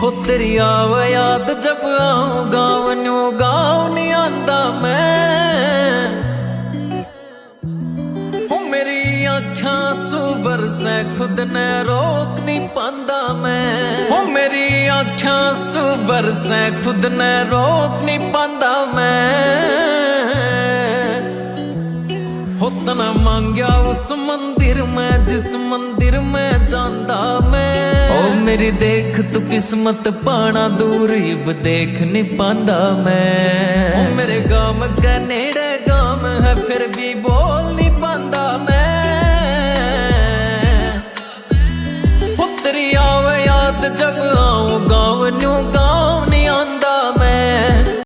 हो तेरी आव याद जब आऊं गाँव न्यू गाँव नहीं आंदा मैं। हो मेरी आँखां आंसू बरसे खुद ने रोक नहीं पांदा मैं। हो मेरी आँखां आंसू बरसे खुद ने रोक नहीं पांदा मैं। हो तना मांगया उस मंदिर में जिस मंदिर में जांदा मैं। ओ मेरी देख तू किस्मत पाना दूर इब देख नहीं पांदा मैं। ओ मेरे गाम के नेड़े गाम है फिर भी बोल नहीं पांदा मैं। हो तेरी आवे याद जब आऊं गाँव न्यू